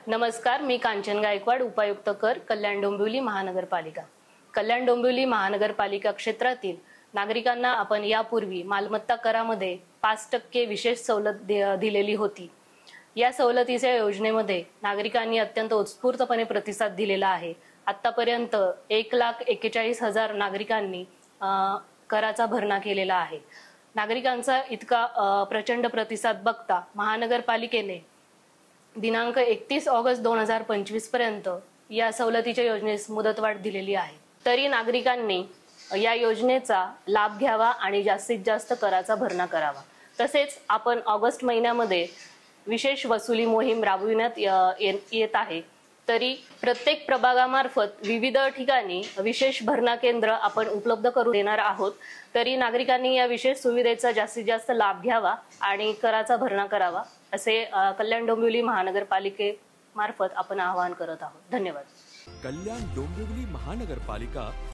नमस्कार, मी कांचन गायकवाड, उपायुक्त कर, कल्याण डोंबिवली महानगरपालिका। कल्याण डोंबिवली महानगरपालिका क्षेत्रातील नागरिकांना आपण यापूर्वी मालमत्ता करामध्ये 5% विशेष सवलत दिलेली होती। या सवलतीच्या योजनेमध्ये नागरिकांनी अत्यंत उत्स्फूर्तपणे प्रतिसाद दिलेला आहे। आतापर्यंत 1,41,000 नागरिकांनी कराचा भरणा केलेला आहे। नागरिकांचा इतका प्रचंड प्रतिसाद बघता महानगरपालिकेने दिनांक 31 ऑगस्ट 2025 पर्यंत या सवलतीच्या योजनेस मुदतवाढ दिलेली आहे। तरी नागरिकांनी या योजनेचा लाभ घ्यावा आणि जास्तीत जास्त कराचा भरणा करावा। तसेच आपण ऑगस्ट महिन्यामध्ये विशेष वसुली मोहीम राबविण्यात येत आहे। तरी प्रत्येक प्रभागामार्फत विविध ठिकाणी विशेष भरणा केंद्र आपण उपलब्ध करून देणार आहोत। तरी नागरिकांनी या विशेष सुविधेचा जास्तीत जास्त लाभ घ्यावा आणि कराचा भरणा करावा असे कल्याण डोंबिवली महानगरपालिकेमार्फत आपण आवाहन करत आहोत। धन्यवाद। कल्याण डोंबिवली महानगरपालिका